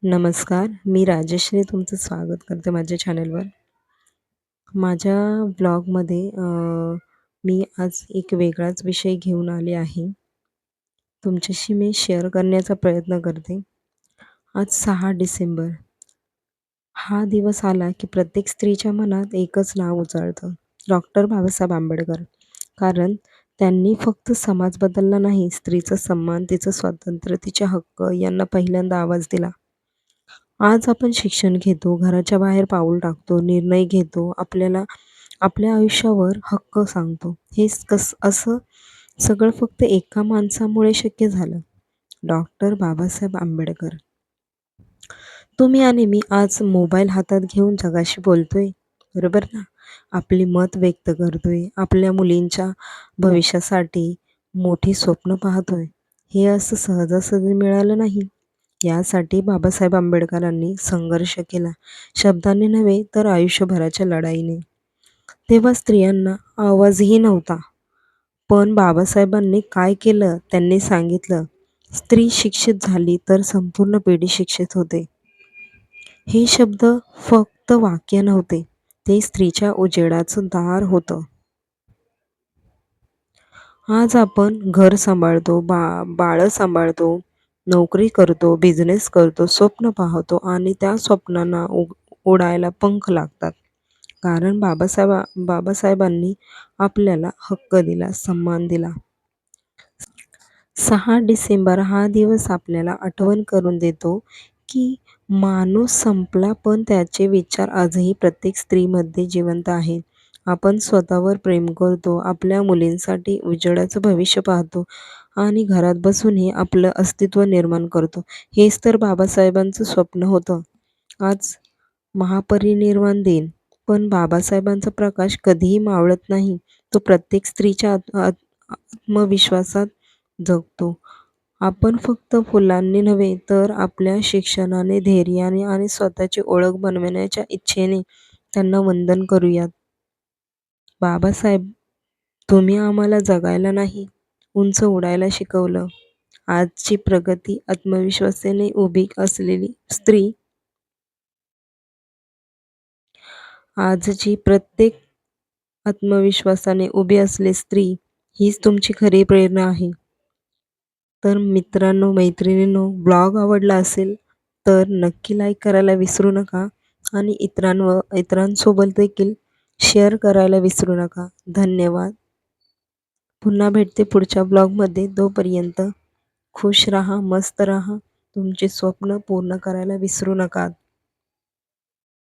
नमस्कार, मी राजश्री तुमचं स्वागत करते माझ्या चॅनलवर. माझ्या ब्लॉगमध्ये मी आज एक वेगळाच विषय घेऊन आले आहे. तुमच्याशी मी शेअर करण्याचा प्रयत्न करते. आज 6 डिसेंबर हा दिवस आला की प्रत्येक स्त्रीच्या मनात एकच नाव उजळतं, डॉक्टर बाबासाहेब आंबेडकर. कारण त्यांनी फक्त समाज बदलला नाही, स्त्रीचा सन्मान, तिचं स्वातंत्र्य, तिचे हक्क यांना पहिल्यांदा आवाज दिला. आज आपण शिक्षण घेतो, घराच्या बाहेर पाऊल टाकतो, निर्णय घेतो, आपल्या आयुष्यावर हक्क सांगतो. असं सगळं फक्त एका माणसामुळे शक्य झालं, डॉक्टर बाबासाहेब आंबेडकर. तुम्ही आणि मी आज मोबाईल हातात घेऊन जगाशी बोलतोय, बरोबर ना? आपली मत व्यक्त करतोय, आपल्या मुलींच्या भविष्यासाठी मोठी स्वप्न पाहतोय. हे असं सहजासहजी मिळालं नाही. यासाठी बाबासाहेब आंबेडकरांनी संघर्ष केला, शब्दांनी नव्हे तर आयुष्यभराच्या लढाईने. तेव्हा स्त्रियांना आवाजही नव्हता. पण बाबासाहेबांनी काय केलं? त्यांनी सांगितलं, स्त्री शिक्षित झाली तर संपूर्ण पिढी शिक्षित होते. हे शब्द फक्त वाक्य नव्हते, ते स्त्रीच्या उजेडाचं दार होतं. आज आपण घर सांभाळतो, बाळं सांभाळतो, नोकरी करतो, बिझनेस करतो, स्वप्न पाहतो आणि त्या स्वप्नांना उडायला पंख लागतात. कारण बाबासाहेबांनी आपल्याला हक्क दिला, सन्मान दिला. 6 डिसेंबर हा दिवस आपल्याला आठवण करून देतो की माणूस संपला पण त्याचे विचार आजही प्रत्येक स्त्रीमध्ये जिवंत आहेत. आपण स्वतःवर प्रेम करतो, आपल्या मुलींसाठी उजेडाचं भविष्य पाहतो आणि घरात बसूनही आपलं अस्तित्व निर्माण करतो. हेच तर बाबासाहेबांचं स्वप्न होतं. आज महापरिनिर्वाण दिन, पण बाबासाहेबांचा प्रकाश कधीही मावळत नाही. तो प्रत्येक स्त्रीच्या आत्मविश्वासात जगतो. आपण फक्त फुलांनी नव्हे तर आपल्या शिक्षणाने, धैर्याने आणि स्वतःची ओळख बनवण्याच्या इच्छेने त्यांना वंदन करूयात. बाबासाहेब, तुम्ही आम्हाला जगायला नाही, उंच उडायला शिकवलं. आजची प्रगती आत्मविश्वासाने उभी असलेली स्त्री, आजची प्रत्येक आत्मविश्वासाने उभी असलेली स्त्री हीच तुमची खरी प्रेरणा आहे. तर मित्रांनो, मैत्रिणींनो, ब्लॉग आवडला असेल तर नक्की लाईक करायला विसरू नका आणि इतरांसोबत देखील शेअर करायला विसरू नका. धन्यवाद. पुन्हा भेटते पुढच्या ब्लॉगमध्ये. तोपर्यंत खुश राहा, मस्त राहा. तुमचे स्वप्न पूर्ण करायला विसरू नका.